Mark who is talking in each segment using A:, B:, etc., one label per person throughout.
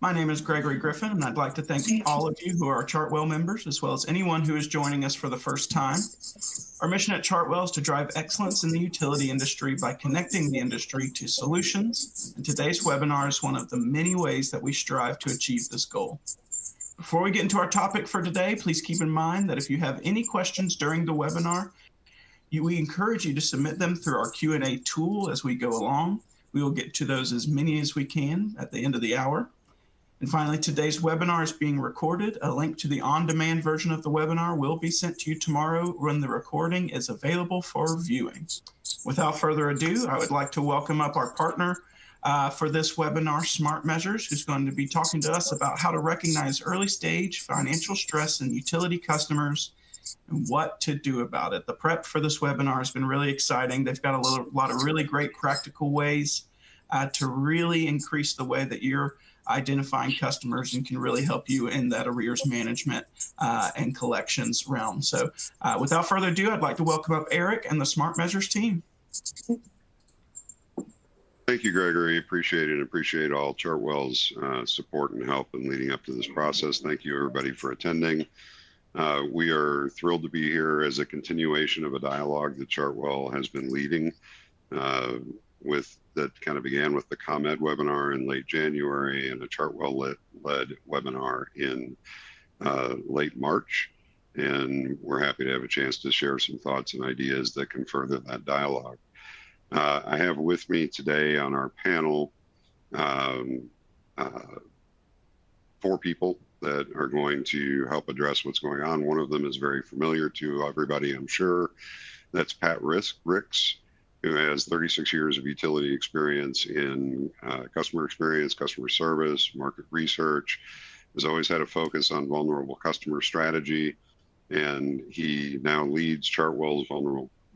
A: My name is Gregory Griffin, and I'd like to thank all of you who are Chartwell members, as well as anyone who is joining us for the first time. Our mission at Chartwell is to drive excellence in the utility industry by connecting the industry to solutions, and today's webinar is one of the many ways that we strive to achieve this goal. Before we get into our topic for today, please keep in mind that if you have any questions during the webinar, we encourage you to submit them through our Q&A tool as we go along. We will get to those as many as we can at the end of the hour. And finally, today's webinar is being recorded. A link to the on-demand version of the webinar will be sent to you tomorrow when the recording is available for viewing. Without further ado, I would like to welcome up our partner for this webinar, Smart Measures, who's going to be talking to us about how to recognize early stage financial stress in utility customers and what to do about it. The prep for this webinar has been really exciting. They've got a lot of really great practical ways to really increase the way that you're identifying customers and can really help you in that arrears management and collections realm. So without further ado, I'd like to welcome up Eric and the Smart Measures team.
B: Thank you, Gregory. Appreciate it. Appreciate all Chartwell's support and help in leading up to this process. Thank you, everybody, for attending. We are thrilled to be here as a continuation of a dialogue that Chartwell has been leading that kind of began with the ComEd webinar in late January and a Chartwell-led webinar in late March. And we're happy to have a chance to share some thoughts and ideas that can further that dialogue. I have with me today on our panel 4 people that are going to help address what's going on. One of them is very familiar to everybody, I'm sure. That's Pat Ricks, who has 36 years of utility experience in customer experience, customer service, market research, has always had a focus on vulnerable customer strategy, and he now leads Chartwell's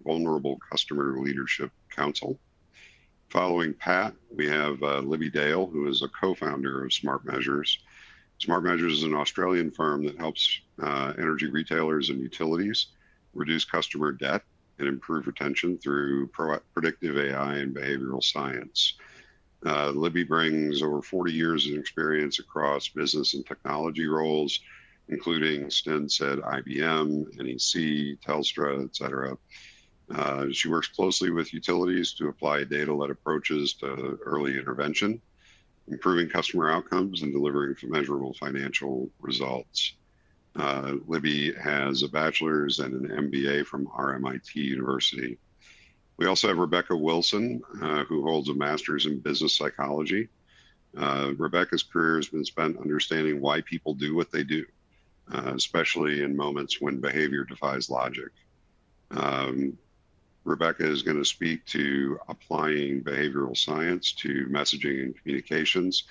B: Vulnerable Customer Leadership Council. Following Pat, we have Libby Dale, who is a co-founder of Smart Measures. Smart Measures is an Australian firm that helps energy retailers and utilities reduce customer debt and improve retention through predictive AI and behavioral science. Libby brings over 40 years of experience across business and technology roles, including stints at IBM, NEC, Telstra, et cetera. She works closely with utilities to apply data-led approaches to early intervention, improving customer outcomes and delivering measurable financial results. Libby has a bachelor's and an MBA from RMIT University. We also have Rebecca Wilson, who holds a master's in business psychology. Rebecca's career has been spent understanding why people do what they do, especially in moments when behavior defies logic. Rebecca is going to speak to applying behavioral science to messaging and communications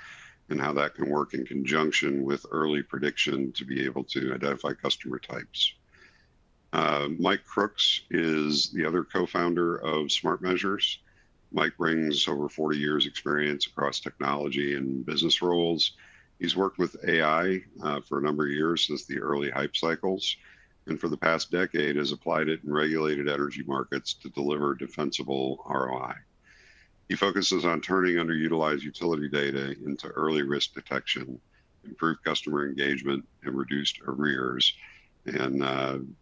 B: and how that can work in conjunction with early prediction to be able to identify customer types. Mike Crooks is the other co-founder of Smart Measures. Mike brings over 40 years experience across technology and business roles. He's worked with AI for a number of years since the early hype cycles, and for the past decade has applied it in regulated energy markets to deliver defensible ROI. He focuses on turning underutilized utility data into early risk detection, improved customer engagement, and reduced arrears. And I'm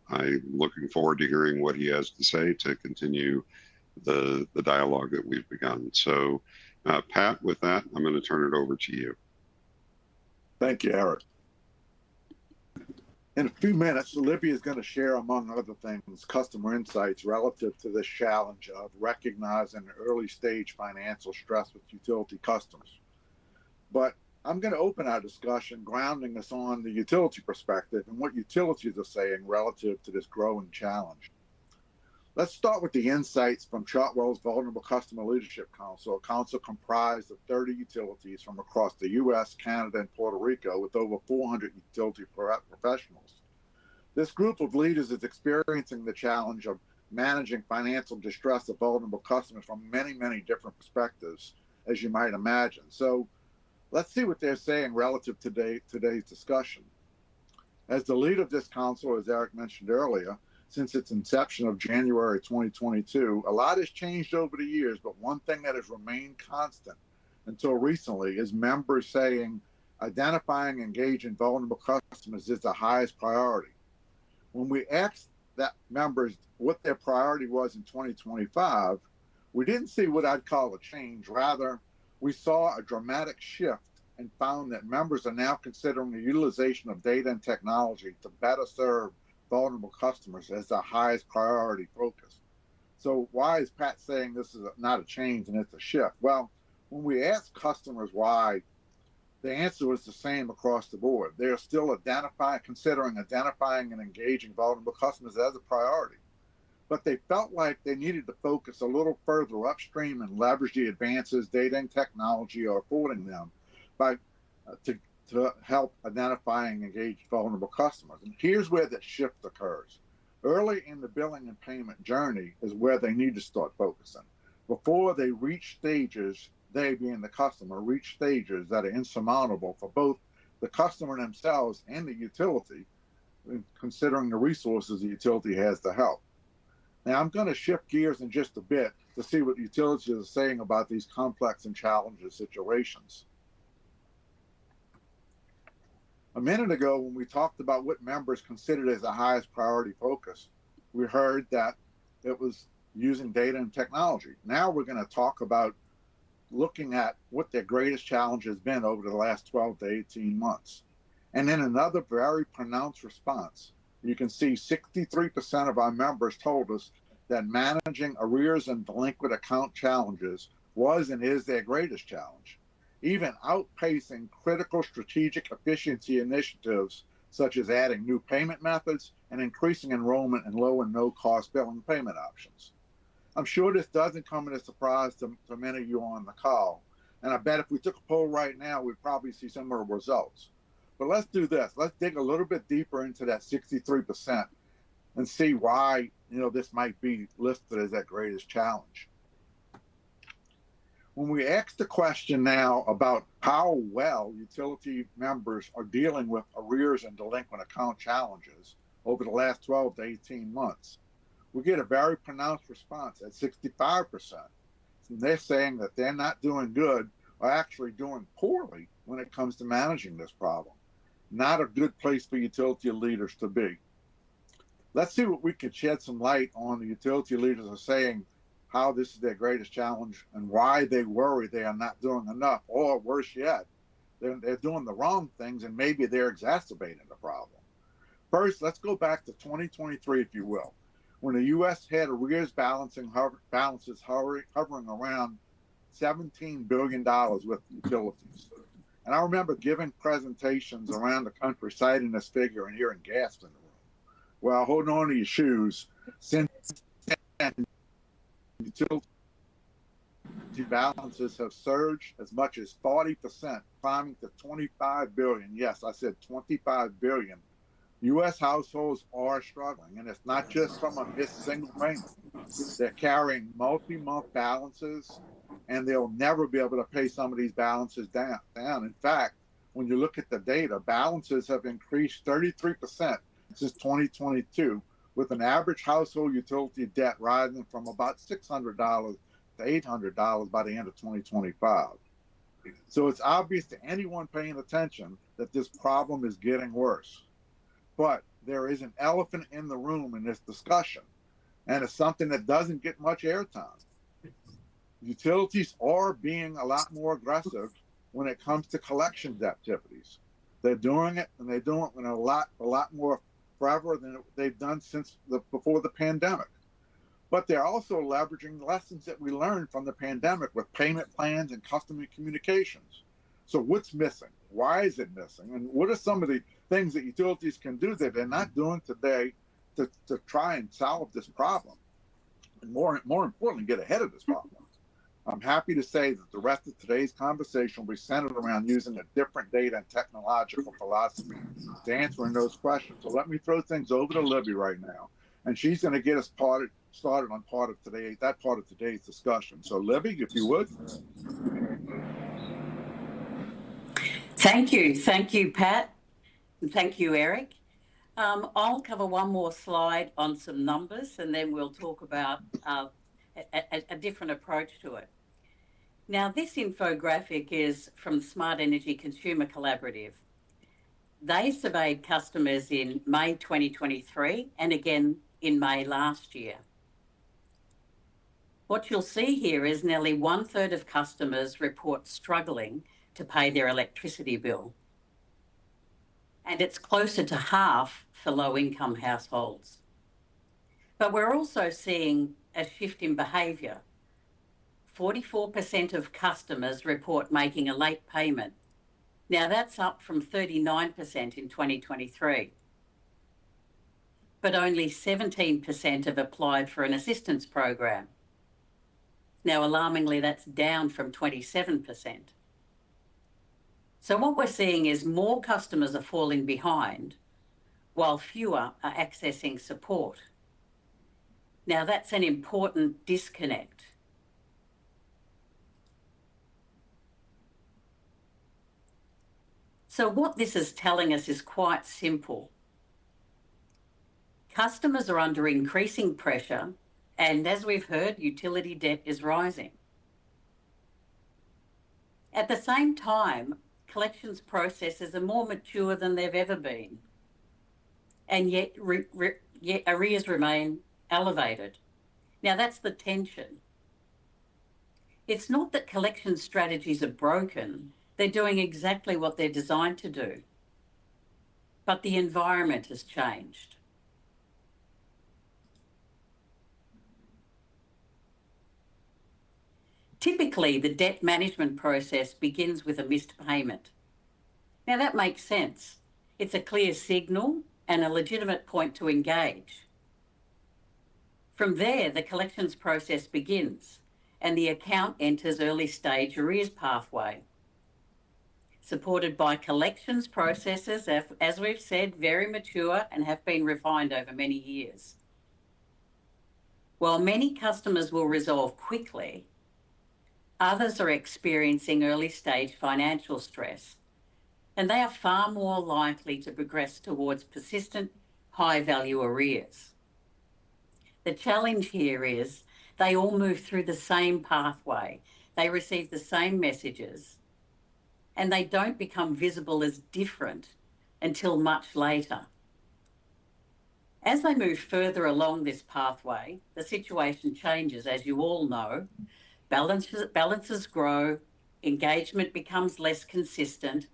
B: looking forward to hearing what he has to say to continue the dialogue that we've begun. So Pat, with that, I'm going to turn it over to you.
C: Thank you, Eric. In a few minutes, Libby is going to share, among other things, customer insights relative to this challenge of recognizing early stage financial stress with utility customers. But I'm going to open our discussion grounding us on the utility perspective and what utilities are saying relative to this growing challenge. Let's start with the insights from Chartwell's Vulnerable Customer Leadership Council, a council comprised of 30 utilities from across the U.S., Canada, and Puerto Rico with over 400 utility professionals. This group of leaders is experiencing the challenge of managing financial distress of vulnerable customers from many, many different perspectives, as you might imagine. So let's see what they're saying relative to today's discussion. As the lead of this council, as Eric mentioned earlier, since its inception of January 2022, a lot has changed over the years, but one thing that has remained constant until recently is members saying identifying, engaging vulnerable customers is the highest priority. When we asked that members what their priority was in 2025, we didn't see what I'd call a change. Rather, we saw a dramatic shift and found that members are now considering the utilization of data and technology to better serve vulnerable customers as the highest priority focus. So why is Pat saying this is not a change and it's a shift? Well, when we ask customers why, the answer was the same across the board. They're still considering identifying and engaging vulnerable customers as a priority. But they felt like they needed to focus a little further upstream and leverage the advances data and technology are affording them to help identify and engage vulnerable customers. And here's where the shift occurs. Early in the billing and payment journey is where they need to start focusing. Before they reach stages, they being the customer, reach stages that are insurmountable for both the customer themselves and the utility, considering the resources the utility has to help. Now, I'm going to shift gears in just a bit to see what utilities are saying about these complex and challenging situations. A minute ago, when we talked about what members considered as the highest priority focus, we heard that it was using data and technology. Now we're going to talk about looking at what their greatest challenge has been over the last 12 to 18 months. And in another very pronounced response, you can see 63% of our members told us that managing arrears and delinquent account challenges was and is their greatest challenge, even outpacing critical strategic efficiency initiatives such as adding new payment methods and increasing enrollment in low and no-cost billing payment options. I'm sure this doesn't come as a surprise to many of you on the call, and I bet if we took a poll right now, we'd probably see similar results. But let's do this. Let's dig a little bit deeper into that 63% and see why this might be listed as that greatest challenge. When we ask the question now about how well utility members are dealing with arrears and delinquent account challenges over the last 12 to 18 months, we get a very pronounced response at 65%. And they're saying that they're not doing good or actually doing poorly when it comes to managing this problem. Not a good place for utility leaders to be. Let's see what we can shed some light on the utility leaders are saying how this is their greatest challenge and why they worry they are not doing enough, or worse yet, they're doing the wrong things and maybe they're exacerbating the problem. First, let's go back to 2023, if you will, when the U.S. had arrears balances hovering around $17 billion with utilities. And I remember giving presentations around the country citing this figure and hearing gasps in the room. Well, hold on to your shoes. Since then, utility balances have surged as much as 40%, climbing to $25 billion. Yes, I said $25 billion. U.S. households are struggling, and it's not just from a missed single payment. They're carrying multi-month balances, and they'll never be able to pay some of these balances down. In fact, when you look at the data, balances have increased 33% since 2022, with an average household utility debt rising from about $600 to $800 by the end of 2025. So it's obvious to anyone paying attention that this problem is getting worse. But there is an elephant in the room in this discussion, and it's something that doesn't get much airtime. Utilities are being a lot more aggressive when it comes to collections activities. They're doing it, and they're doing it in a lot more forever than they've done since before the pandemic. But they're also leveraging lessons that we learned from the pandemic with payment plans and customer communications. So what's missing? Why is it missing? And what are some of the things that utilities can do that they're not doing today to try and solve this problem? And more importantly, get ahead of this problem. I'm happy to say that the rest of today's conversation will be centered around using a different data and technological philosophy to answering those questions. So let me throw things over to Libby right now, and she's going to get us started on that part of today's discussion. So Libby, if you would.
D: Thank you, Pat, and thank you, Eric. I'll cover one more slide on some numbers, and then we'll talk about a different approach to it. Now, this infographic is from the Smart Energy Consumer Collaborative. They surveyed customers in May 2023 and again in May last year. What you'll see here is nearly 1/3 of customers report struggling to pay their electricity bill. And it's closer to half for low-income households. But we're also seeing a shift in behaviour. 44% of customers report making a late payment. Now that's up from 39% in 2023. But only 17% have applied for an assistance program. Now, alarmingly, that's down from 27%. So what we're seeing is more customers are falling behind, while fewer are accessing support. Now, that's an important disconnect. So what this is telling us is quite simple. Customers are under increasing pressure, and as we've heard, utility debt is rising. At the same time, collections processes are more mature than they've ever been, and yet arrears remain elevated. Now, that's the tension. It's not that collection strategies are broken, they're doing exactly what they're designed to do. But the environment has changed. Typically, the debt management process begins with a missed payment. Now, that makes sense. It's a clear signal and a legitimate point to engage. From there, the collections process begins and the account enters early stage arrears pathway. Supported by collections processes, as we've said, very mature and have been refined over many years. While many customers will resolve quickly, others are experiencing early stage financial stress, and they are far more likely to progress towards persistent high value arrears. The challenge here is they all move through the same pathway, they receive the same messages, and they don't become visible as different until much later. As they move further along this pathway, the situation changes, as you all know. Balances grow, engagement becomes less consistent,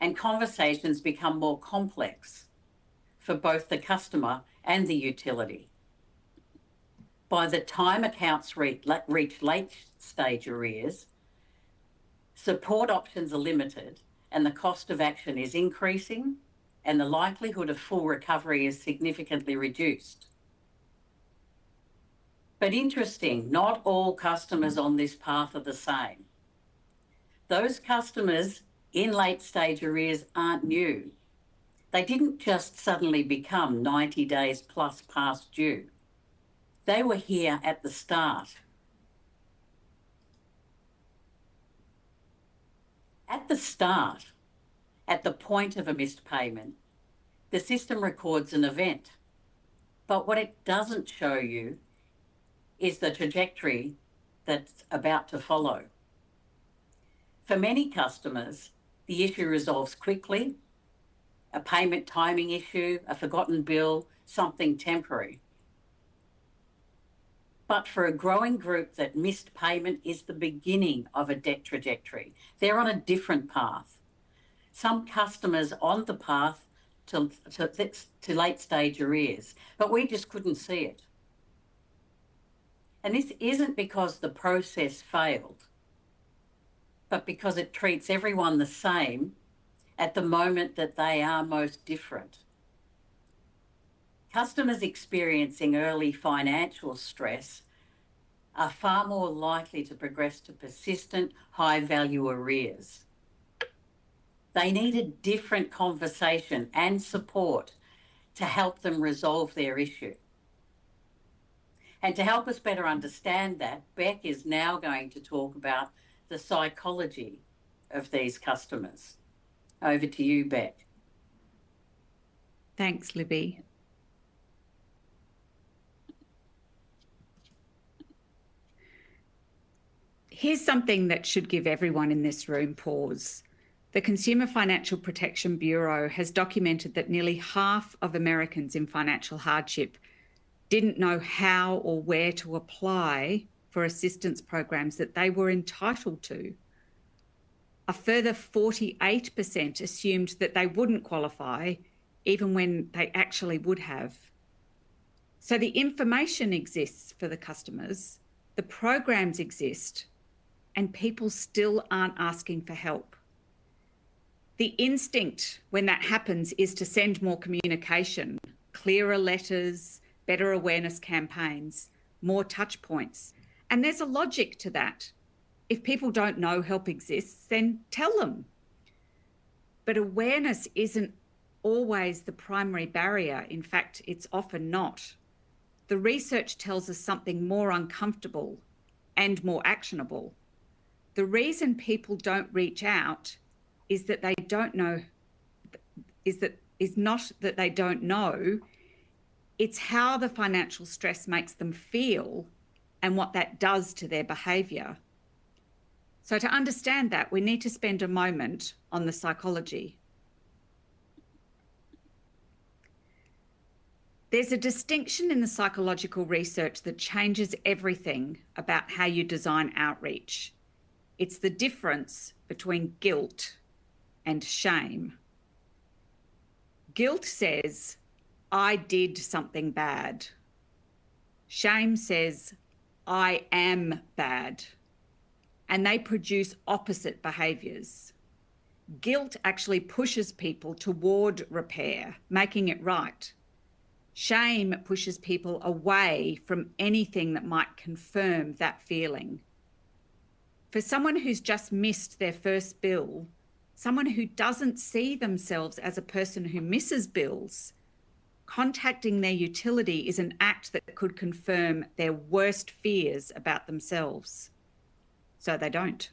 D: and conversations become more complex for both the customer and the utility. By the time accounts reach late stage arrears, support options are limited and the cost of action is increasing, and the likelihood of full recovery is significantly reduced. But interesting, not all customers on this path are the same. Those customers in late stage arrears aren't new. They didn't just suddenly become 90 days plus past due. They were here at the start. At the start, at the point of a missed payment, the system records an event. But what it doesn't show you is the trajectory that's about to follow. For many customers, the issue resolves quickly, a payment timing issue, a forgotten bill, something temporary. But for a growing group, that missed payment is the beginning of a debt trajectory. They're on a different path. Some customers on the path to late stage arrears, but we just couldn't see it. And this isn't because the process failed, but because it treats everyone the same at the moment that they are most different. Customers experiencing early financial stress are far more likely to progress to persistent high-value arrears. They need a different conversation and support to help them resolve their issue. And to help us better understand that, Beck is now going to talk about the psychology of these customers. Over to you, Beck.
E: Thanks, Libby. Here's something that should give everyone in this room pause. The Consumer Financial Protection Bureau has documented that nearly half of Americans in financial hardship didn't know how or where to apply for assistance programs that they were entitled to. A further 48% assumed that they wouldn't qualify, even when they actually would have. So the information exists for the customers, the programs exist, and people still aren't asking for help. The instinct when that happens is to send more communication, clearer letters, better awareness campaigns, more touch points. And there's a logic to that. If people don't know help exists, then tell them. But awareness isn't always the primary barrier. In fact, it's often not. The research tells us something more uncomfortable and more actionable. The reason people don't reach out is that they don't know, is not that they don't know, it's how the financial stress makes them feel and what that does to their behaviour. So to understand that, we need to spend a moment on the psychology. There's a distinction in the psychological research that changes everything about how you design outreach. It's the difference between guilt and shame. Guilt says, I did something bad. Shame says, I am bad. And they produce opposite behaviours. Guilt actually pushes people toward repair, making it right. Shame pushes people away from anything that might confirm that feeling. For someone who's just missed their first bill, someone who doesn't see themselves as a person who misses bills, contacting their utility is an act that could confirm their worst fears about themselves. So they don't.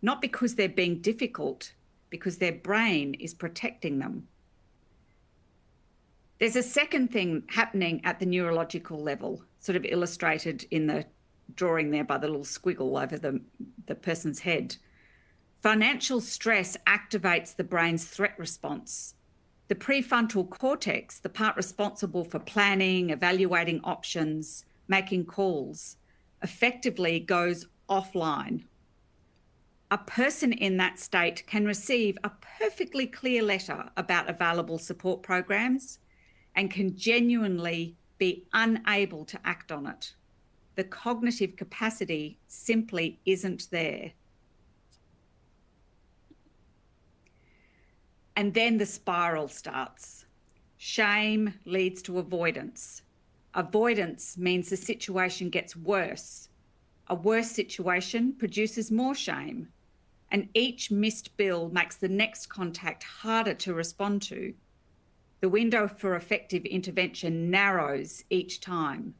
E: Not because they're being difficult, because their brain is protecting them. There's a second thing happening at the neurological level, sort of illustrated in the drawing there by the little squiggle over the person's head. Financial stress activates the brain's threat response. The prefrontal cortex, the part responsible for planning, evaluating options, making calls, effectively goes offline. A person in that state can receive a perfectly clear letter about available support programs and can genuinely be unable to act on it. The cognitive capacity simply isn't there. And then the spiral starts. Shame leads to avoidance. Avoidance means the situation gets worse. A worse situation produces more shame, and each missed bill makes the next contact harder to respond to. The window for effective intervention narrows each time.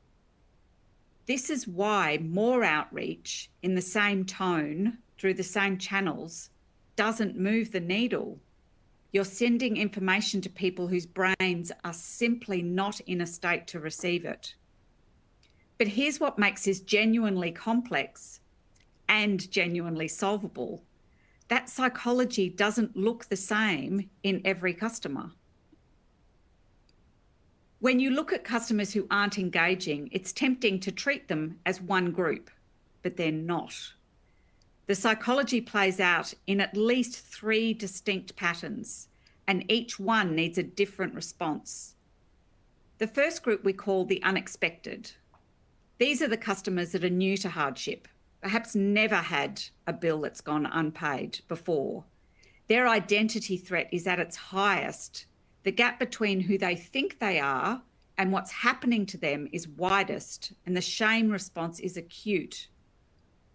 E: This is why more outreach in the same tone, through the same channels, doesn't move the needle. You're sending information to people whose brains are simply not in a state to receive it. But here's what makes this genuinely complex and genuinely solvable. That psychology doesn't look the same in every customer. When you look at customers who aren't engaging, it's tempting to treat them as one group, but they're not. The psychology plays out in at least 3 distinct patterns, and each one needs a different response. The first group we call the unexpected. These are the customers that are new to hardship, perhaps never had a bill that's gone unpaid before. Their identity threat is at its highest. The gap between who they think they are and what's happening to them is widest, and the shame response is acute.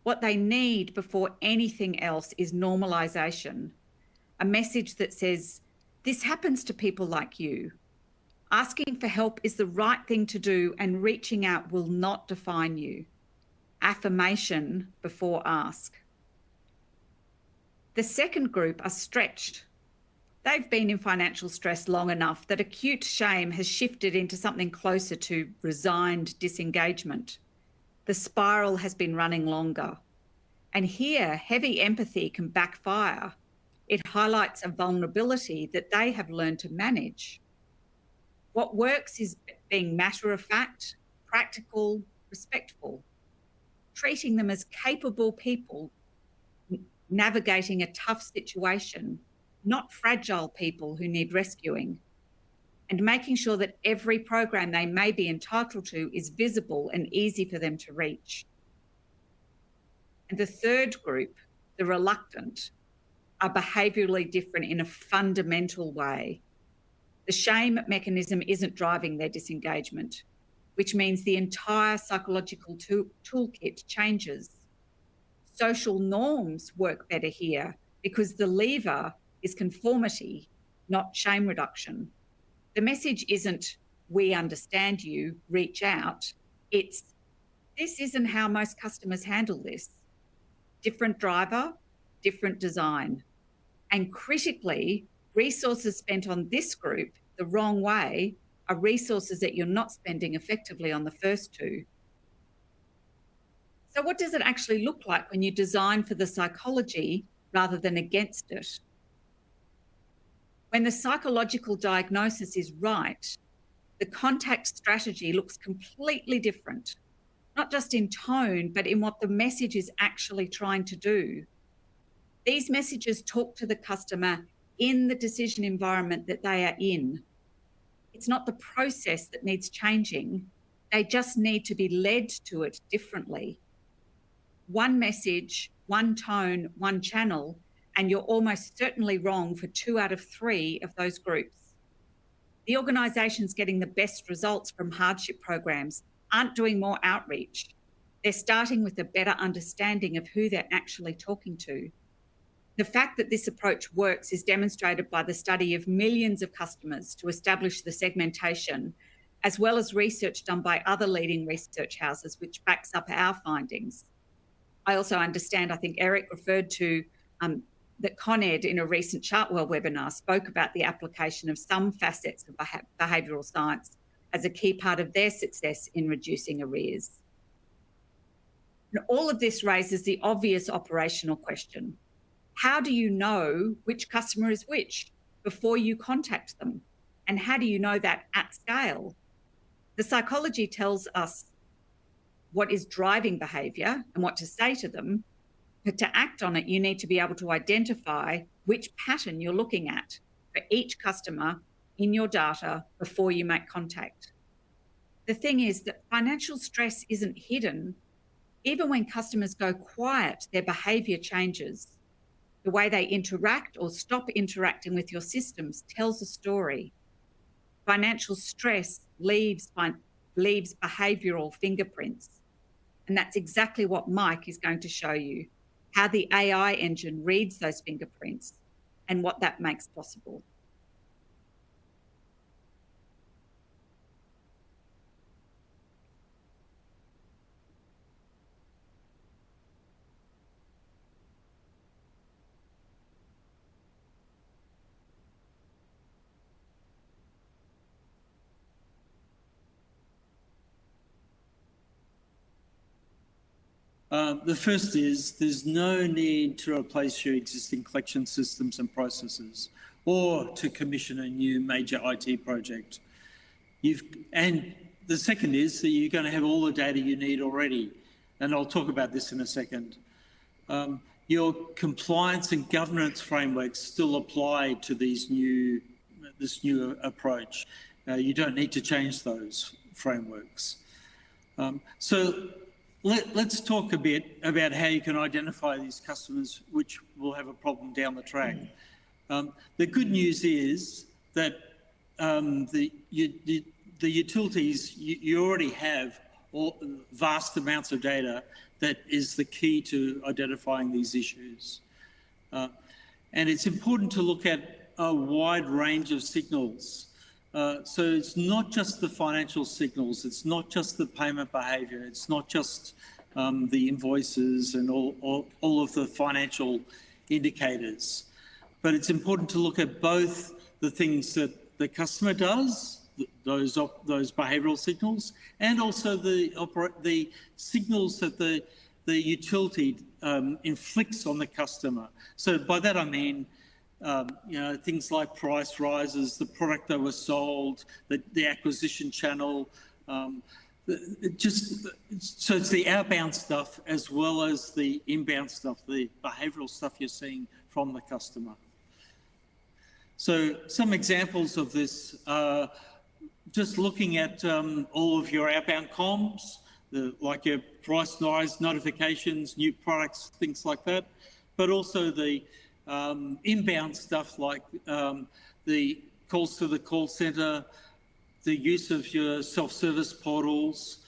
E: What they need before anything else is normalization, a message that says, this happens to people like you. Asking for help is the right thing to do, and reaching out will not define you. Affirmation before ask. The second group are stretched. They've been in financial stress long enough that acute shame has shifted into something closer to resigned disengagement. The spiral has been running longer. And here, heavy empathy can backfire. It highlights a vulnerability that they have learned to manage. What works is being matter-of-fact, practical, respectful, treating them as capable people navigating a tough situation, not fragile people who need rescuing, and making sure that every program they may be entitled to is visible and easy for them to reach. And the third group, the reluctant, are behaviourally different in a fundamental way. The shame mechanism isn't driving their disengagement, which means the entire psychological toolkit changes. Social norms work better here because the lever is conformity, not shame reduction. The message isn't, we understand you, reach out. It's, this isn't how most customers handle this. Different driver, different design. And critically, resources spent on this group the wrong way are resources that you're not spending effectively on the first two. So what does it actually look like when you design for the psychology rather than against it? When the psychological diagnosis is right, the contact strategy looks completely different, not just in tone, but in what the message is actually trying to do. These messages talk to the customer in the decision environment that they are in. It's not the process that needs changing. They just need to be led to it differently. One message, one tone, one channel, and you're almost certainly wrong for 2 out of 3 of those groups. The organisations getting the best results from hardship programs aren't doing more outreach. They're starting with a better understanding of who they're actually talking to. The fact that this approach works is demonstrated by the study of millions of customers to establish the segmentation, as well as research done by other leading research houses, which backs up our findings. I also understand, I think Eric referred to that ConEd in a recent Chartwell webinar spoke about the application of some facets of behavioural science as a key part of their success in reducing arrears. And all of this raises the obvious operational question. How do you know which customer is which before you contact them? And how do you know that at scale? The psychology tells us what is driving behaviour and what to say to them, but to act on it, you need to be able to identify which pattern you're looking at for each customer in your data before you make contact. The thing is that financial stress isn't hidden. Even when customers go quiet, their behaviour changes. The way they interact or stop interacting with your systems tells a story. Financial stress leaves behavioural fingerprints. And that's exactly what Mike is going to show you, how the AI engine reads those fingerprints and what that makes possible.
F: The first is there's no need to replace your existing collection systems and processes or to commission a new major IT project. And the second is that you're going to have all the data you need already. And I'll talk about this in a second. Your compliance and governance frameworks still apply to this new approach. You don't need to change those frameworks. So let's talk a bit about how you can identify these customers which will have a problem down the track. The good news is that the utilities, you already have vast amounts of data that is the key to identifying these issues. And it's important to look at a wide range of signals. So it's not just the financial signals, it's not just the payment behaviour, it's not just the invoices and all of the financial indicators. But it's important to look at both the things that the customer does, those behavioural signals, and also the signals that the utility inflicts on the customer. So by that I mean, things like price rises, the product that was sold, the acquisition channel, so it's the outbound stuff as well as the inbound stuff, the behavioural stuff you're seeing from the customer. So some examples of this are just looking at all of your outbound comms, like your price rise notifications, new products, things like that, but also the inbound stuff like the calls to the call centre, the use of your self-service portals.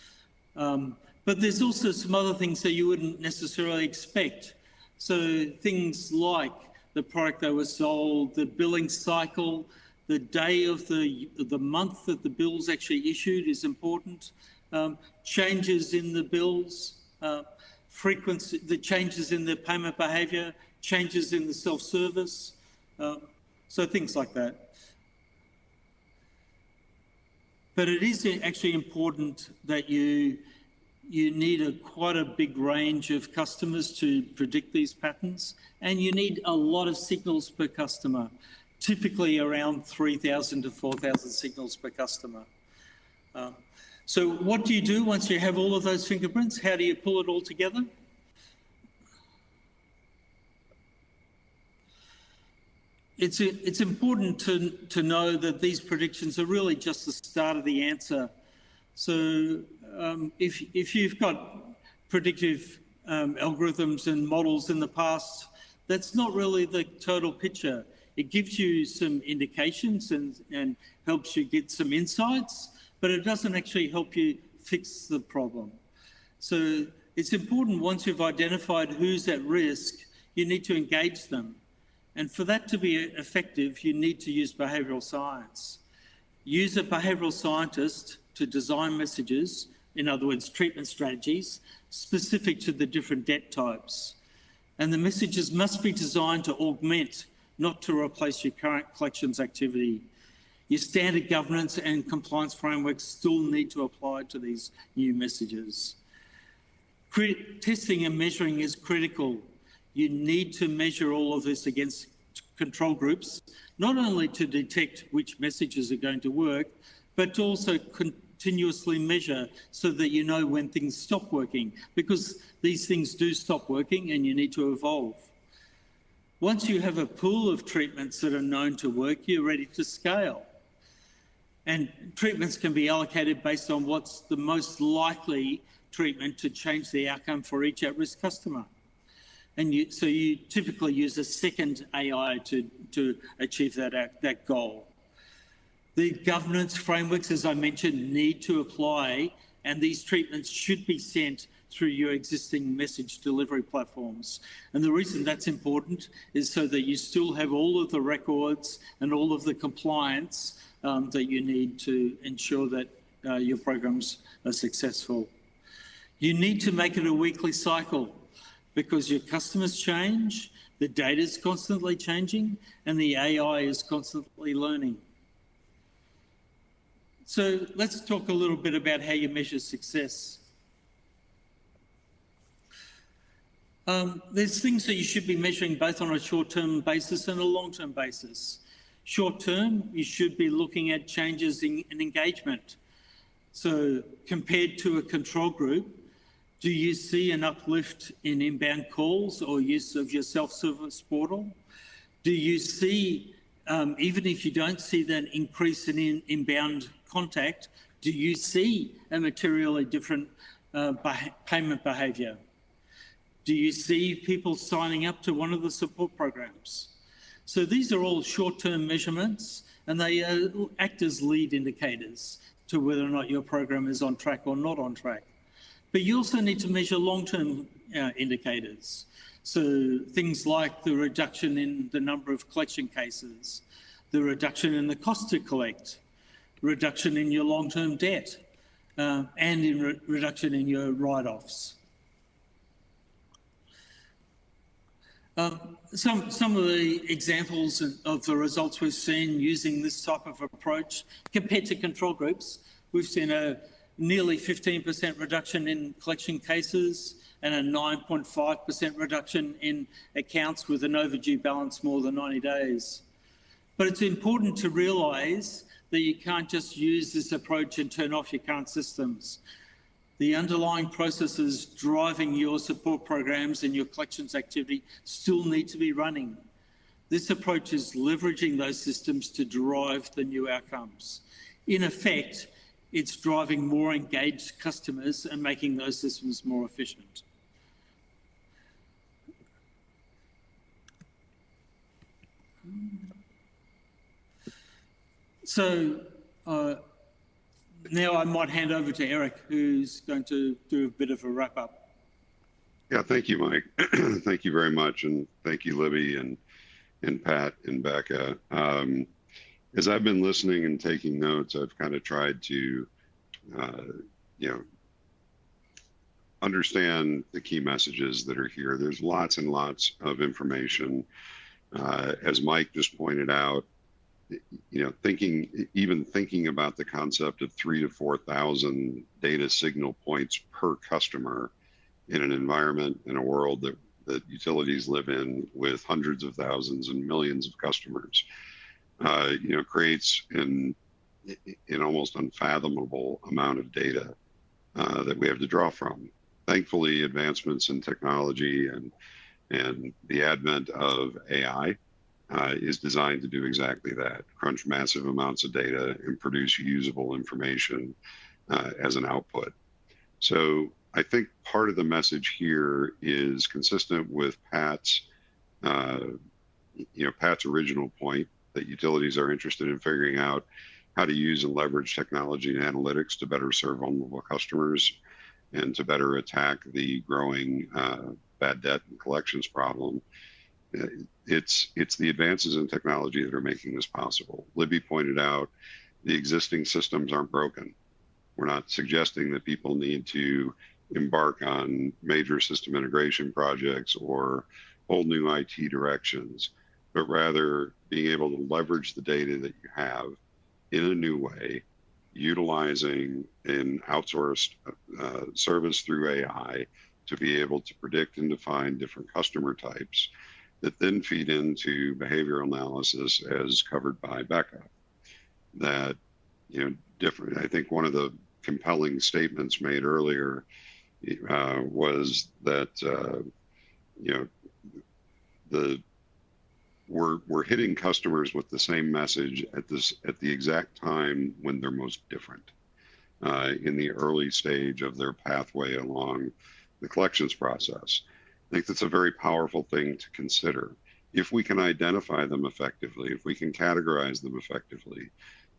F: But there's also some other things that you wouldn't necessarily expect. So things like the product that was sold, the billing cycle, the day of the month that the bill's actually issued is important. Changes in the bills, frequency, the changes in the payment behaviour, changes in the self-service. So things like that. But it is actually important that you need quite a big range of customers to predict these patterns, and you need a lot of signals per customer, typically around 3,000 to 4,000 signals per customer. So what do you do once you have all of those fingerprints? How do you pull it all together? It's important to know that these predictions are really just the start of the answer. So if you've got predictive algorithms and models in the past, that's not really the total picture. It gives you some indications and helps you get some insights, but it doesn't actually help you fix the problem. So it's important, once you've identified who's at risk, you need to engage them. And for that to be effective, you need to use behavioural science. Use a behavioural scientist to design messages, in other words, treatment strategies, specific to the different debt types. And the messages must be designed to augment, not to replace your current collections activity. Your standard governance and compliance frameworks still need to apply to these new messages. Testing and measuring is critical. You need to measure all of this against control groups, not only to detect which messages are going to work, but to also continuously measure so that you know when things stop working, because these things do stop working and you need to evolve. Once you have a pool of treatments that are known to work, you're ready to scale. And treatments can be allocated based on what's the most likely treatment to change the outcome for each at-risk customer. And so you typically use a second AI to achieve that goal. The governance frameworks, as I mentioned, need to apply, and these treatments should be sent through your existing message delivery platforms. And the reason that's important is so that you still have all of the records and all of the compliance that you need to ensure that your programs are successful. You need to make it a weekly cycle, because your customers change, the data is constantly changing, and the AI is constantly learning. So let's talk a little bit about how you measure success. There's things that you should be measuring both on a short-term basis and a long-term basis. Short-term, you should be looking at changes in engagement. So compared to a control group, do you see an uplift in inbound calls or use of your self-service portal? Do you see, even if you don't see that increase in inbound contact, do you see a materially different payment behaviour? Do you see people signing up to one of the support programs? So these are all short-term measurements, and they act as lead indicators to whether or not your program is on track or not on track. But you also need to measure long-term indicators. So things like the reduction in the number of collection cases, the reduction in the cost to collect, reduction in your long-term debt, and in reduction in your write-offs. Some of the examples of the results we've seen using this type of approach compared to control groups, we've seen a nearly 15% reduction in collection cases and a 9.5% reduction in accounts with an overdue balance more than 90 days. But it's important to realise that you can't just use this approach and turn off your current systems. The underlying processes driving your support programs and your collections activity still need to be running. This approach is leveraging those systems to drive the new outcomes. In effect, it's driving more engaged customers and making those systems more efficient. So now I might hand over to Eric, who's going to do a bit of a wrap up.
B: Yeah, thank you, Mike. Thank you very much. And thank you, Libby and Pat and Becca. As I've been listening and taking notes, I've kind of tried to, understand the key messages that are here. There's lots and lots of information. As Mike just pointed out, thinking about the concept of 3,000 to 4,000 data signal points per customer in an environment, in a world that utilities live in with hundreds of thousands and millions of customers, creates an almost unfathomable amount of data that we have to draw from. Thankfully, advancements in technology and the advent of AI is designed to do exactly that: crunch massive amounts of data and produce usable information as an output. So I think part of the message here is consistent with Pat's original point that utilities are interested in figuring out how to use and leverage technology and analytics to better serve vulnerable customers and to better attack the growing bad debt and collections problem. It's the advances in technology that are making this possible. Libby pointed out the existing systems aren't broken. We're not suggesting that people need to embark on major system integration projects or whole new IT directions, but rather being able to leverage the data that you have in a new way, utilizing an outsourced service through AI to be able to predict and define different customer types that then feed into behavioral analysis as covered by Becca. That, I think one of the compelling statements made earlier was that, we're hitting customers with the same message at the exact time when they're most different, in the early stage of their pathway along the collections process. I think that's a very powerful thing to consider. If we can identify them effectively, if we can categorize them effectively,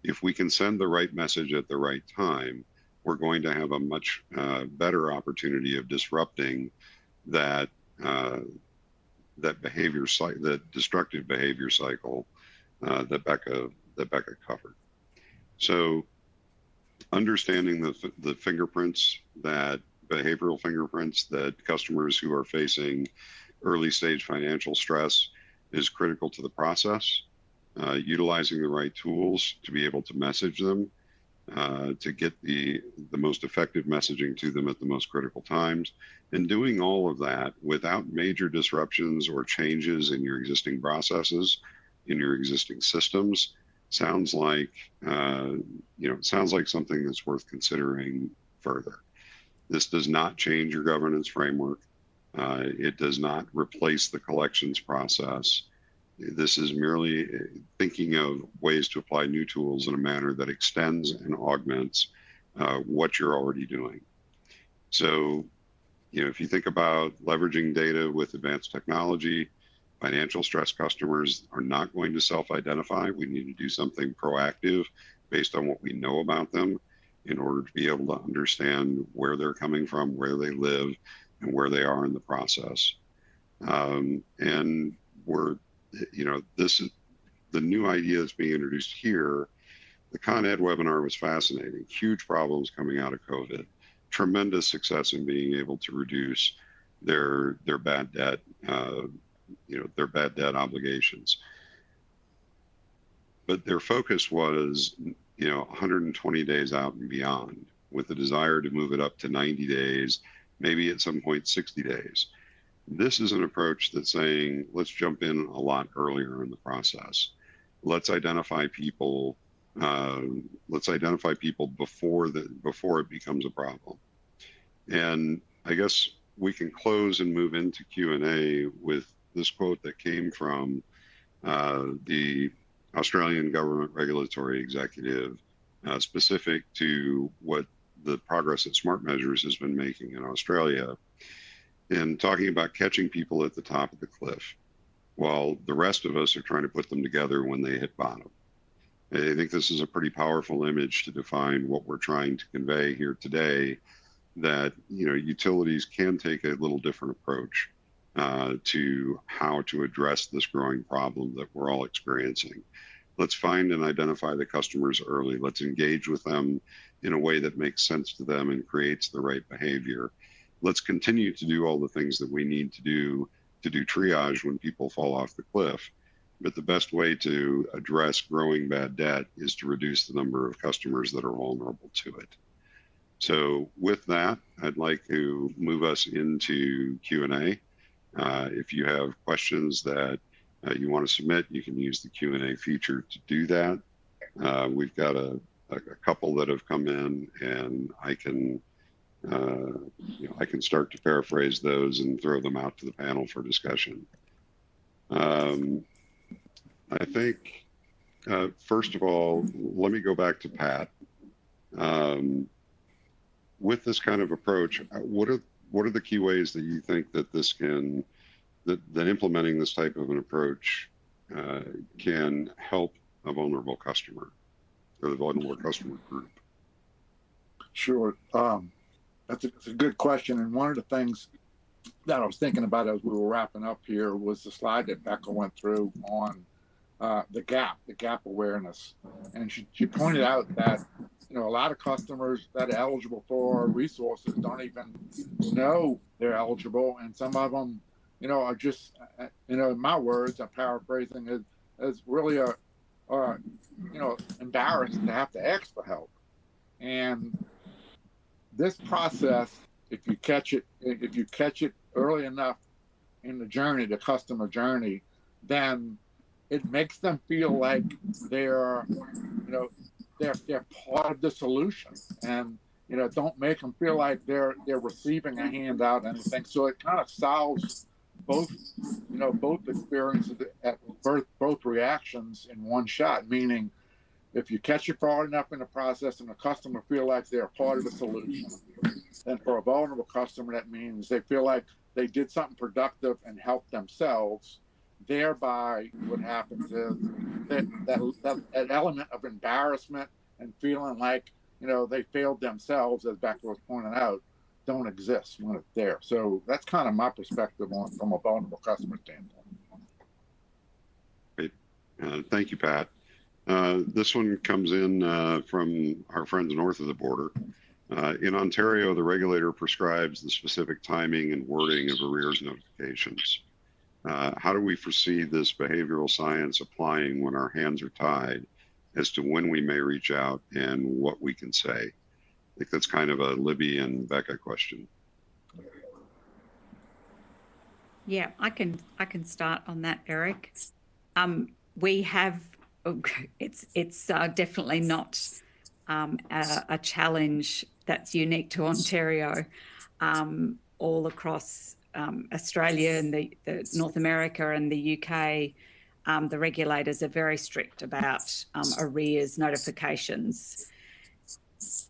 B: if we can send the right message at the right time, we're going to have a much better opportunity of disrupting that destructive behavior cycle that Becca covered. So, understanding the fingerprints, that behavioral fingerprints that customers who are facing early stage financial stress is critical to the process. Utilizing the right tools to be able to message them, to get the most effective messaging to them at the most critical times, and doing all of that without major disruptions or changes in your existing processes, in your existing systems, sounds like something that's worth considering further. This does not change your governance framework. It does not replace the collections process. This is merely thinking of ways to apply new tools in a manner that extends and augments what you're already doing. So, if you think about leveraging data with advanced technology, financial stress customers are not going to self-identify. We need to do something proactive based on what we know about them in order to be able to understand where they're coming from, where they live, and where they are in the process. And this is the new ideas being introduced here. The Con Ed webinar was fascinating. Huge problems coming out of COVID. Tremendous success in being able to reduce their bad debt, their bad debt obligations. But their focus was, 120 days out and beyond, with the desire to move it up to 90 days maybe at some point 60 days. This is an approach that's saying, let's jump in a lot earlier in the process. Let's identify people. Before it becomes a problem. And I guess we can close and move into Q&A with this quote that came from the Australian government regulatory executive, specific to what the progress that Smart Measures has been making in Australia, in talking about catching people at the top of the cliff, while the rest of us are trying to put them together when they hit bottom. I think this is a pretty powerful image to define what we're trying to convey here today, that, you know, utilities can take a little different approach to how to address this growing problem that we're all experiencing. Let's find and identify the customers early. Let's engage with them in a way that makes sense to them and creates the right behavior. Let's continue to do all the things that we need to do triage when people fall off the cliff. But the best way to address growing bad debt is to reduce the number of customers that are vulnerable to it. So with that, I'd like to move us into Q&A. If you have questions that you want to submit, you can use the Q&A feature to do that. We've got a couple that have come in, and I can start to paraphrase those and throw them out to the panel for discussion. I think, first of all, let me go back to Pat. With this kind of approach, what are the key ways that you think that that implementing this type of an approach can help a vulnerable customer or the vulnerable customer group?
C: Sure. That's a good question. And one of the things that I was thinking about as we were wrapping up here was the slide that Becca went through on the gap awareness. And she pointed out that, you know, a lot of customers that are eligible for resources don't even know they're eligible. And some of them, you know, are just, you know, in my words, I'm paraphrasing, is really embarrassed to have to ask for help. And this process, if you catch it early enough in the journey, the customer journey, then it makes them feel like they're part of the solution, and, you know, don't make them feel like they're receiving a handout or anything. So it kind of solves both experiences, both reactions in one shot. Meaning, if you catch it far enough in the process and the customer feel like they're part of the solution, then for a vulnerable customer, that means they feel like they did something productive and helped themselves. Thereby, what happens is that element of embarrassment and feeling like, you know, they failed themselves, as Becca was pointing out, don't exist when it's there. So that's kind of my perspective from a vulnerable customer standpoint.
B: Great. Thank you, Pat. This one comes in from our friends north of the border. In Ontario, the regulator prescribes the specific timing and wording of arrears notifications. How do we foresee this behavioral science applying when our hands are tied as to when we may reach out and what we can say? I think that's kind of a Libby and Becca question.
E: Yeah, I can start on that, Eric. We have, it's definitely not a challenge that's unique to Ontario. All across Australia and the North America and the UK, the regulators are very strict about arrears notifications.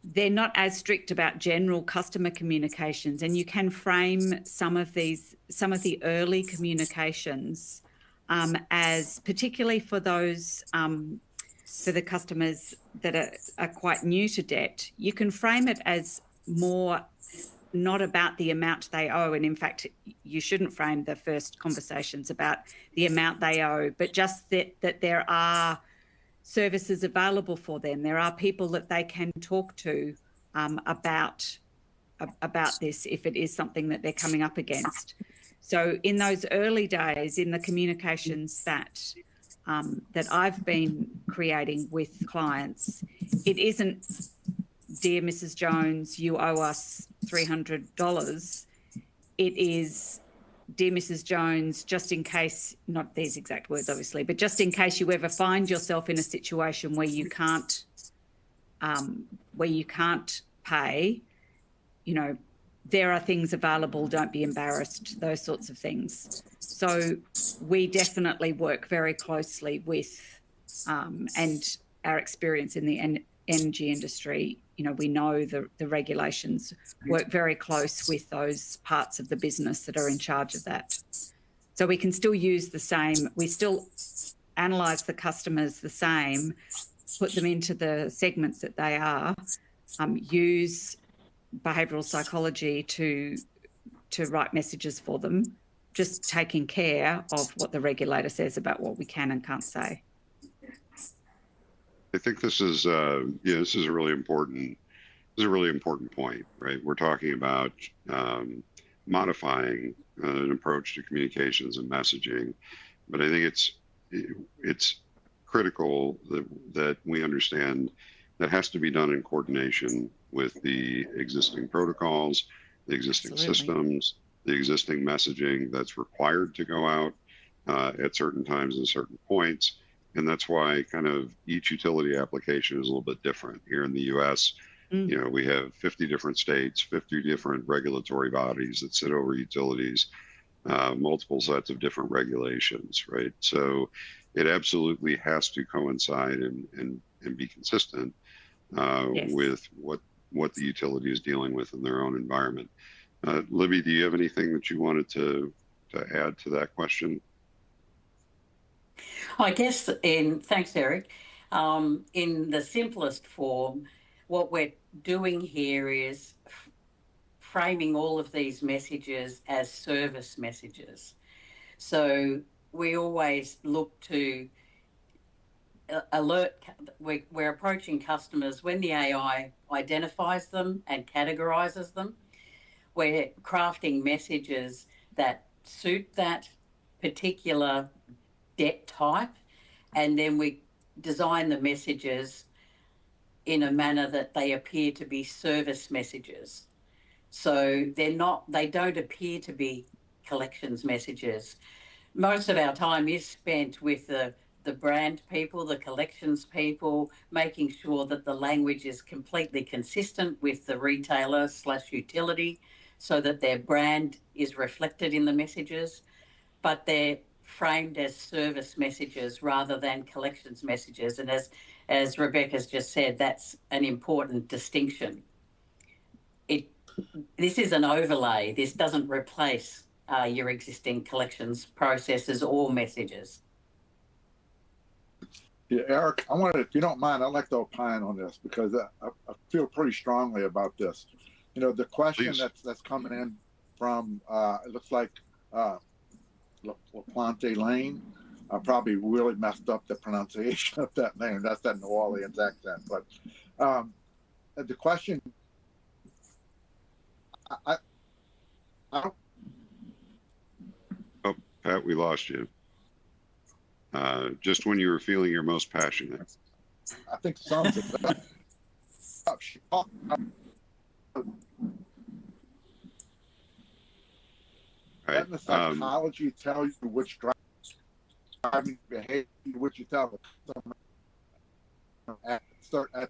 E: They're not as strict about general customer communications, and you can frame some of the early communications as, particularly for those for the customers that are quite new to debt, you can frame it as more not about the amount they owe. And in fact, you shouldn't frame the first conversations about the amount they owe, but just that there are services available for them. There are people that they can talk to about this if it is something that they're coming up against. So in those early days, in the communications that I've been creating with clients, it isn't, dear Mrs. Jones, you owe us $300, it is, dear Mrs. Jones, just in case, not these exact words obviously, but just in case you ever find yourself in a situation where you can't pay, you know, there are things available, don't be embarrassed, those sorts of things. So we definitely work very closely with, and our experience in the energy industry, you know, we know the regulations, work very close with those parts of the business that are in charge of that. So we can still use the same, we still analyse the customers the same, put them into the segments that they are, use behavioural psychology to write messages for them, just taking care of what the regulator says about what we can and can't say.
B: I think this is this is a really important point, right? We're talking about modifying an approach to communications and messaging, but I think it's critical that we understand that has to be done in coordination with the existing protocols, the existing systems, the existing messaging that's required to go out at certain times and certain points. And that's why kind of each utility application is a little bit different. Here in the US, you know, we have 50 different states, 50 different regulatory bodies that sit over utilities, multiple sets of different regulations, right? So it absolutely has to coincide and be consistent with what the utility is dealing with in their own environment. Libby, do you have anything that you wanted to add to that question?
D: I guess thanks, Eric. In the simplest form, what we're doing here is framing all of these messages as service messages. So we always look to alert, we're approaching customers when the AI identifies them and categorises them. We're crafting messages that suit that particular debt type, and then we design the messages in a manner that they appear to be service messages. So they don't appear to be collections messages. Most of our time is spent with the brand people, the collections people, making sure that the language is completely consistent with the retailer/utility so that their brand is reflected in the messages, but they're framed as service messages rather than collections messages. And as Rebecca's just said, that's an important distinction. This is an overlay. This doesn't replace your existing collections processes or messages.
C: Yeah, Eric, I wanted, if you don't mind, I'd like to opine on this because I feel pretty strongly about this. You know, the question that's coming in from, it looks like LaPlante Lane. I probably really messed up the pronunciation of that name. That's that New Orleans accent. But the question, I don't.
B: Oh, Pat, we lost you. Just when you were feeling your most passionate.
C: I think something. Letting the psychology tell you which driving behavior, what you tell the customer at certain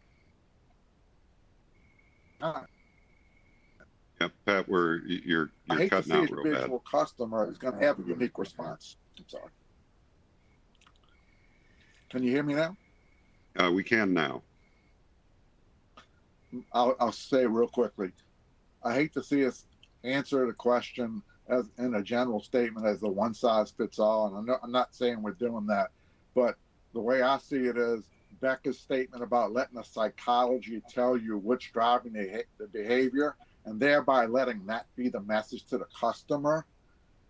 C: time.
B: Yeah, Pat, you're cutting out real bad. I hate to see an individual
C: customer is going to have a unique response. I'm sorry. Can you hear me now?
B: We can now.
C: I'll say real quickly. I hate to see us answer the question as in a general statement as a one size fits all, and I'm not saying we're doing that, but the way I see it is Becca's statement about letting the psychology tell you which driving the behavior, and thereby letting that be the message to the customer,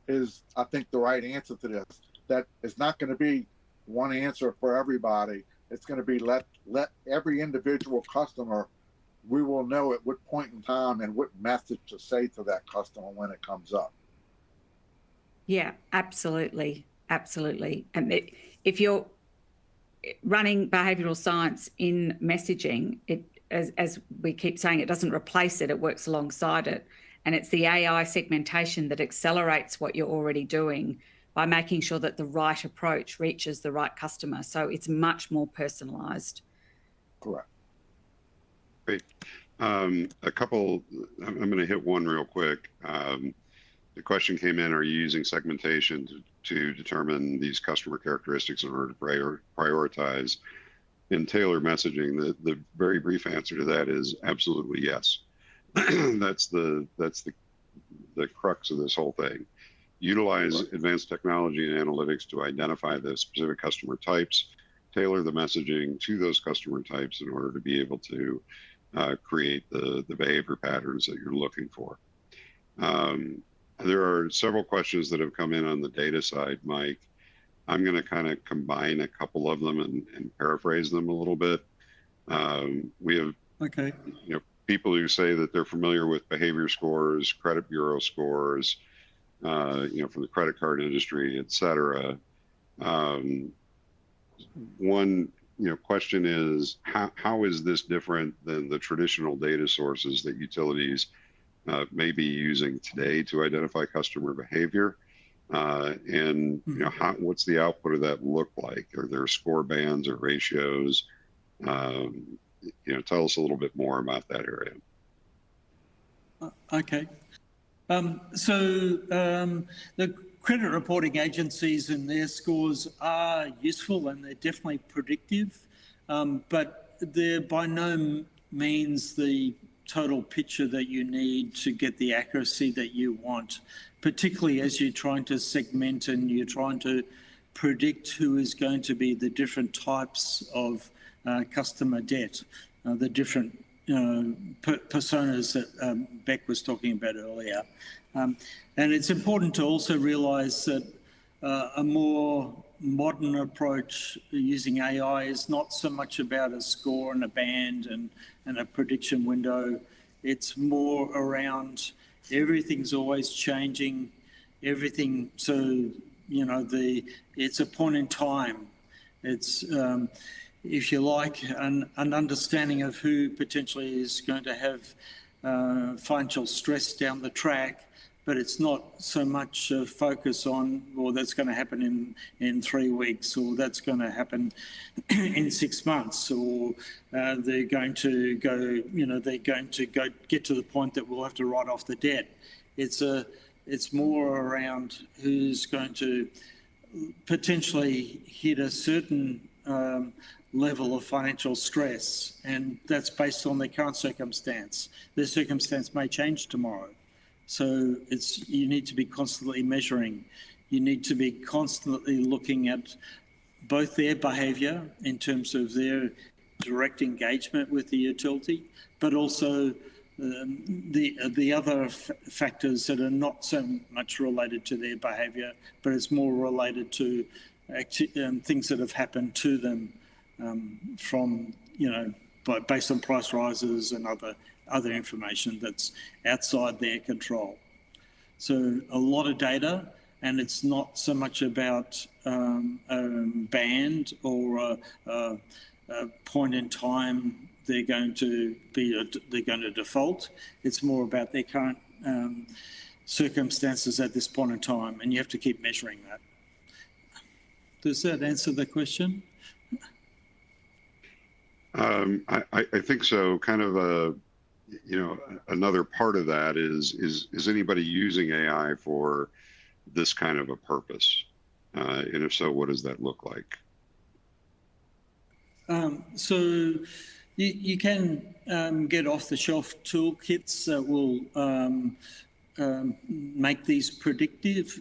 C: is I think the right answer to this. That is not going to be one answer for everybody. It's going to be let every individual customer, we will know at what point in time and what message to say to that customer when it comes up.
E: Yeah, absolutely. Absolutely. And if you're running behavioural science in messaging, as we keep saying, it doesn't replace it, it works alongside it. And it's the AI segmentation that accelerates what you're already doing by making sure that the right approach reaches the right customer. So it's much more personalised.
C: Correct.
B: Great. I'm going to hit one real quick. The question came in, are you using segmentation to determine these customer characteristics in order to prioritize and tailor messaging? The very brief answer to that is absolutely yes. That's the crux of this whole thing. Utilize advanced technology and analytics to identify the specific customer types, tailor the messaging to those customer types in order to be able to create the behavior patterns that you're looking for. There are several questions that have come in on the data side, Mike. I'm going to kind of combine a couple of them and paraphrase them a little bit. We have people who say that they're familiar with behavior scores, credit bureau scores, from the credit card industry, et cetera. One question is, how is this different than the traditional data sources that utilities may be using today to identify customer behavior? And what's the output of that look like? Are there score bands or ratios? Tell us a little bit more about that area.
F: Okay. The credit reporting agencies and their scores are useful and they're definitely predictive, but they're by no means the total picture that you need to get the accuracy that you want, particularly as you're trying to segment and you're trying to predict who is going to be the different types of customer debt, the different personas that Beck was talking about earlier. And it's important to also realise that a more modern approach using AI is not so much about a score and a band and a prediction window. It's more around everything's always changing, everything. So, it's a point in time. It's, if you like, an understanding of who potentially is going to have financial stress down the track, but it's not so much a focus on, well, that's going to happen in 3 weeks, or that's going to happen in 6 months, or they're going to go, get to the point that we'll have to write off the debt. It's more around who's going to potentially hit a certain level of financial stress, and that's based on their current circumstance. Their circumstance may change tomorrow. So you need to be constantly measuring. You need to be constantly looking at both their behaviour in terms of their direct engagement with the utility, but also the other factors that are not so much related to their behaviour, but it's more related to things that have happened to them from, based on price rises and other information that's outside their control. So a lot of data, and it's not so much about a band or a point in time they're going to default. It's more about their current circumstances at this point in time, and you have to keep measuring that. Does that answer the question?
B: I think so. Kind of another part of that is anybody using AI for this kind of a purpose? And if so, what does that look like?
F: So you can get off-the-shelf toolkits that will make these predictive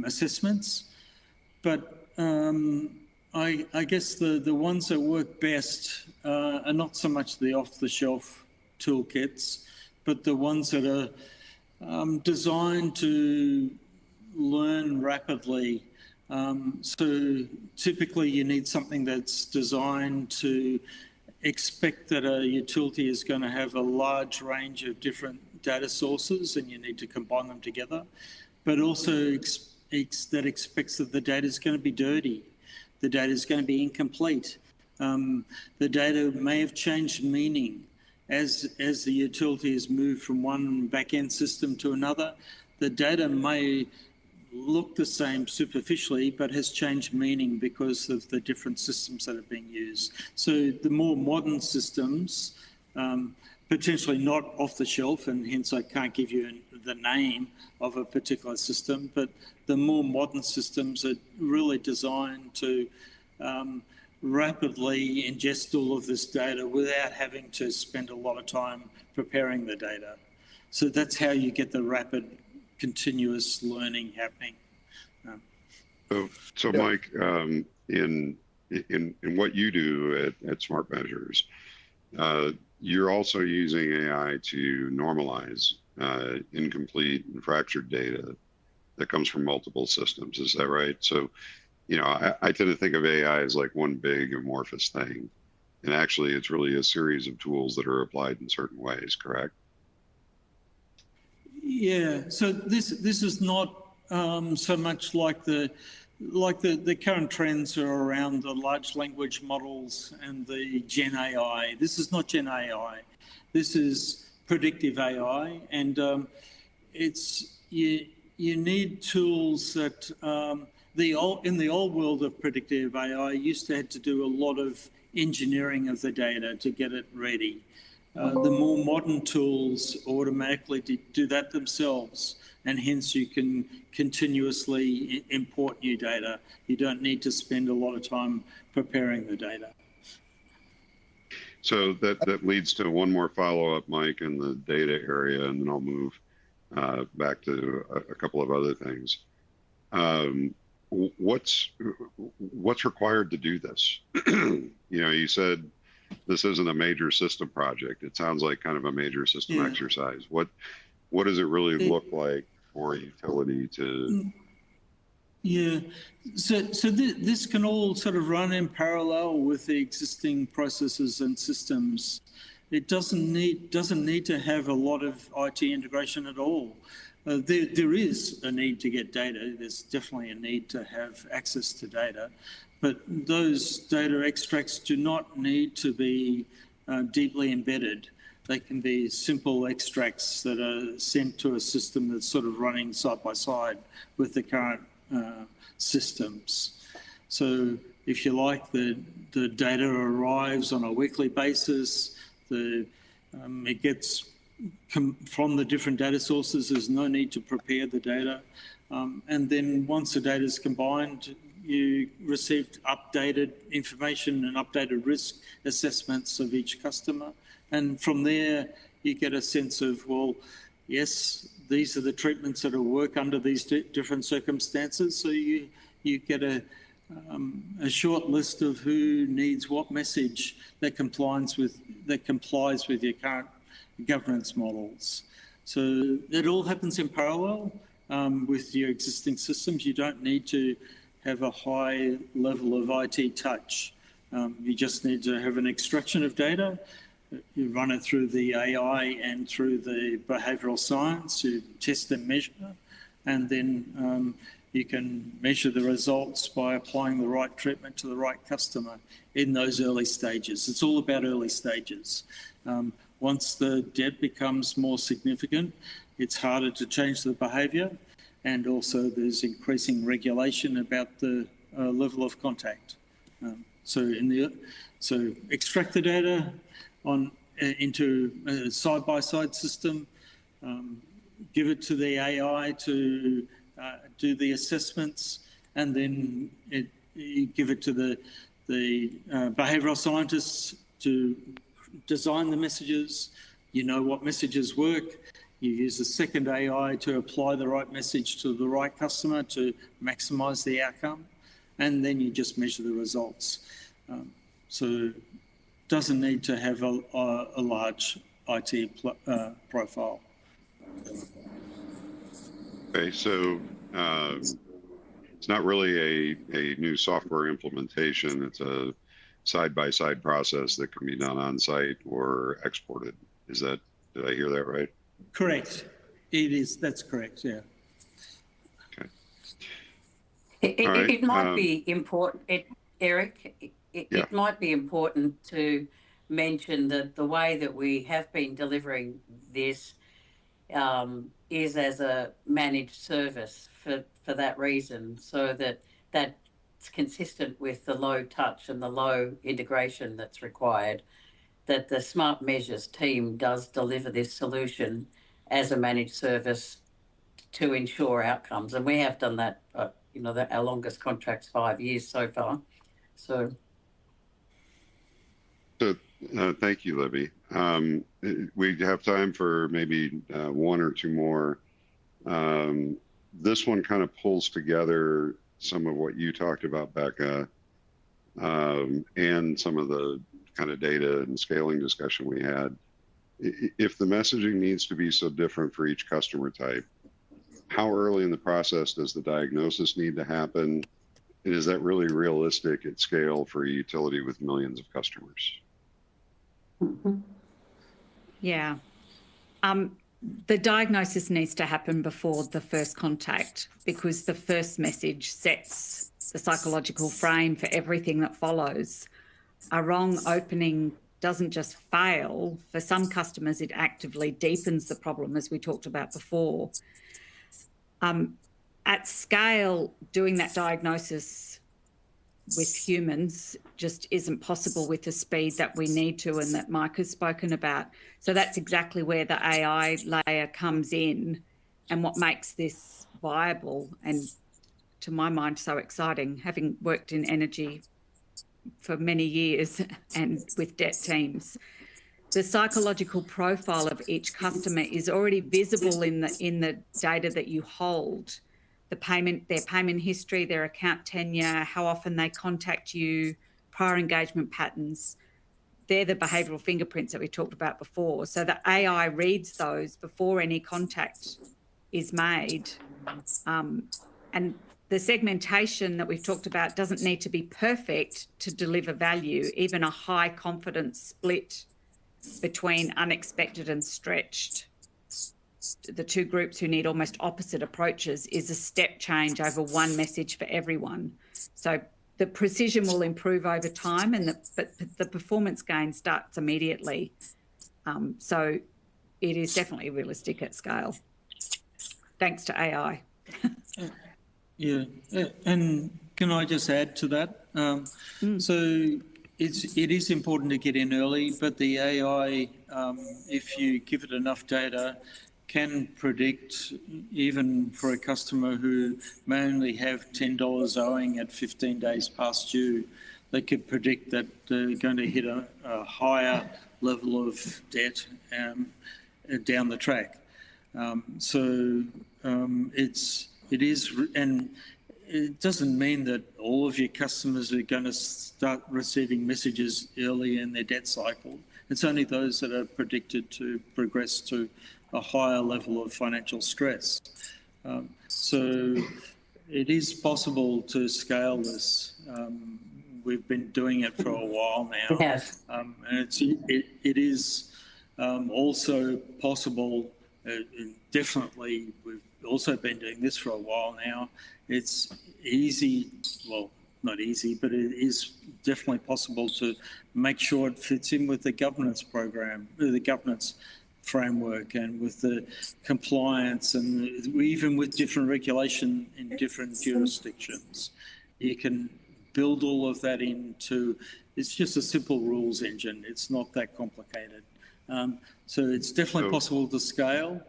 F: assessments, but I guess the ones that work best are not so much the off-the-shelf toolkits, but the ones that are designed to learn rapidly. So typically you need something that's designed to expect that a utility is going to have a large range of different data sources and you need to combine them together, but also that expects that the data is going to be dirty, the data is going to be incomplete, The data may have changed meaning as the utility has moved from one back-end system to another. The data may look the same superficially, but has changed meaning because of the different systems that are being used. So the more modern systems, potentially not off the shelf, and hence I can't give you the name of a particular system, but the more modern systems are really designed to rapidly ingest all of this data without having to spend a lot of time preparing the data. So that's how you get the rapid continuous learning happening.
B: So Mike, in what you do at Smart Measures, you're also using AI to normalize incomplete and fractured data that comes from multiple systems. Is that right? So, you know, I tend to think of AI as like one big amorphous thing, and actually it's really a series of tools that are applied in certain ways, correct?
F: Yeah, so this is not so much like the current trends are around the large language models and the Gen AI. This is not Gen AI. This is predictive AI, and you need tools that in the old world of predictive AI used to have to do a lot of engineering of the data to get it ready. The more modern tools automatically do that themselves, and hence you can continuously import new data. You don't need to spend a lot of time preparing the data.
B: So that leads to one more follow-up, Mike, in the data area, and then I'll move back to a couple of other things. What's required to do this? You know, you said this isn't a major system project. It sounds like kind of a major system exercise. What does it really look like for a utility to?
F: Yeah, so this can all sort of run in parallel with the existing processes and systems. It doesn't need to have a lot of IT integration at all. There is a need to get data. There's definitely a need to have access to data, but those data extracts do not need to be deeply embedded. They can be simple extracts that are sent to a system that's sort of running side by side with the current systems. So if you like, the data arrives on a weekly basis. It gets from the different data sources. There's no need to prepare the data. And then once the data is combined, you received updated information and updated risk assessments of each customer. And from there, you get a sense of, well, yes, these are the treatments that will work under these different circumstances. So you get a short list of who needs what message that complies with your current governance models. So it all happens in parallel with your existing systems. You don't need to have a high level of IT touch. You just need to have an extraction of data. You run it through the AI and through the behavioural science to test and measure, and then you can measure the results by applying the right treatment to the right customer in those early stages. It's all about early stages. Once the debt becomes more significant, it's harder to change the behaviour, and also there's increasing regulation about the level of contact. So extract the data into a side-by-side system, give it to the AI to do the assessments, and then you give it to the behavioural scientists to design the messages. You know what messages work. You use a second AI to apply the right message to the right customer to maximise the outcome, and then you just measure the results. So doesn't need to have a large IT profile.
B: Okay, so it's not really a new software implementation. It's a side-by-side process that can be done on-site or exported. Did I hear that right?
F: Correct. It is. That's correct. Yeah.
B: Okay.
D: It might be important, Eric. it might be important to mention that the way that we have been delivering this is as a managed service for that reason, so that's consistent with the low touch and the low integration that's required, that the Smart Measures team does deliver this solution as a managed service to ensure outcomes. And we have done that, our longest contract's 5 years so far. So
B: thank you, Libby. We have time for maybe one or two more. This one kind of pulls together some of what you talked about, Becca, and some of the kind of data and scaling discussion we had. If the messaging needs to be so different for each customer type, how early in the process does the diagnosis need to happen? And is that really realistic at scale for a utility with millions of customers?
E: Yeah. The diagnosis needs to happen before the first contact, because the first message sets the psychological frame for everything that follows. A wrong opening doesn't just fail. For some customers, it actively deepens the problem, as we talked about before. At scale, doing that diagnosis with humans just isn't possible with the speed that we need to and that Mike has spoken about. So that's exactly where the AI layer comes in, and what makes this viable and, to my mind, so exciting, having worked in energy for many years and with debt teams. The psychological profile of each customer is already visible in the data that you hold. Their payment history, their account tenure, how often they contact you, prior engagement patterns. They're the behavioural fingerprints that we talked about before. So the AI reads those before any contact is made. And the segmentation that we've talked about doesn't need to be perfect to deliver value. Even a high confidence split between unexpected and stretched, the two groups who need almost opposite approaches, is a step change over one message for everyone. So the precision will improve over time, but the performance gain starts immediately. So it is definitely realistic at scale, thanks to AI.
F: Yeah, and can I just add to that? So it is important to get in early, but the AI, if you give it enough data, can predict, even for a customer who may only have $10 owing at 15 days past due, they could predict that they're going to hit a higher level of debt down the track. It is, and it doesn't mean that all of your customers are going to start receiving messages early in their debt cycle. It's only those that are predicted to progress to a higher level of financial stress. So it is possible to scale this. We've been doing it for a while now.
D: Yes.
F: And it is also possible, definitely, we've also been doing this for a while now. It's easy, well, not easy, but it is definitely possible to make sure it fits in with the governance program, the governance framework, and with the compliance, and even with different regulation in different jurisdictions. You can build all of that into, it's just a simple rules engine. It's not that complicated. So it's definitely possible to scale.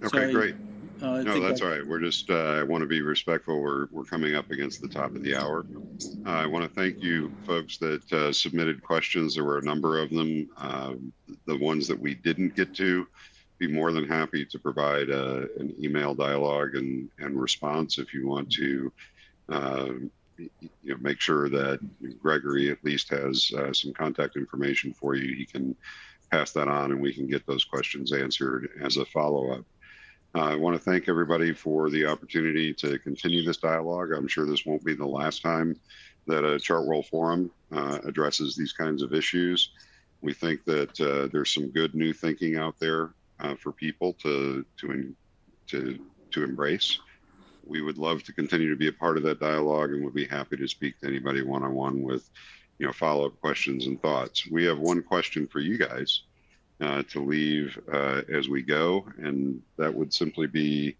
B: Okay, great.
F: No,
B: that's all right. We're just, I want to be respectful. We're coming up against the top of the hour. I want to thank you folks that submitted questions. There were a number of them. The ones that we didn't get to, be more than happy to provide an email dialogue and response if you want to make sure that Gregory at least has some contact information for you. He can pass that on and we can get those questions answered as a follow-up. I want to thank everybody for the opportunity to continue this dialogue. I'm sure this won't be the last time that a Chartwell Forum addresses these kinds of issues. We think that there's some good new thinking out there for people to embrace. we would love to continue to be a part of that dialogue and would be happy to speak to anybody one-on-one with, follow-up questions and thoughts. We have one question for you guys to leave as we go, and that would simply be,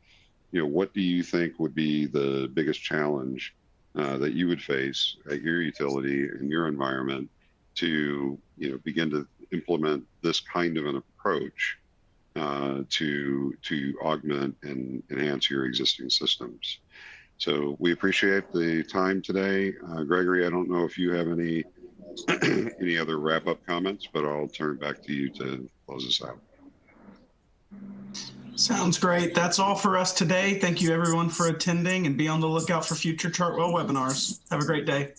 B: what do you think would be the biggest challenge that you would face at your utility in your environment to, begin to implement this kind of an approach to augment and enhance your existing systems? So we appreciate the time today. Gregory, I don't know if you have any any other wrap-up comments, but I'll turn it back to you to close us out.
A: Sounds great. That's all for us today. Thank you everyone for attending, and be on the lookout for future Chartwell webinars. Have a great day.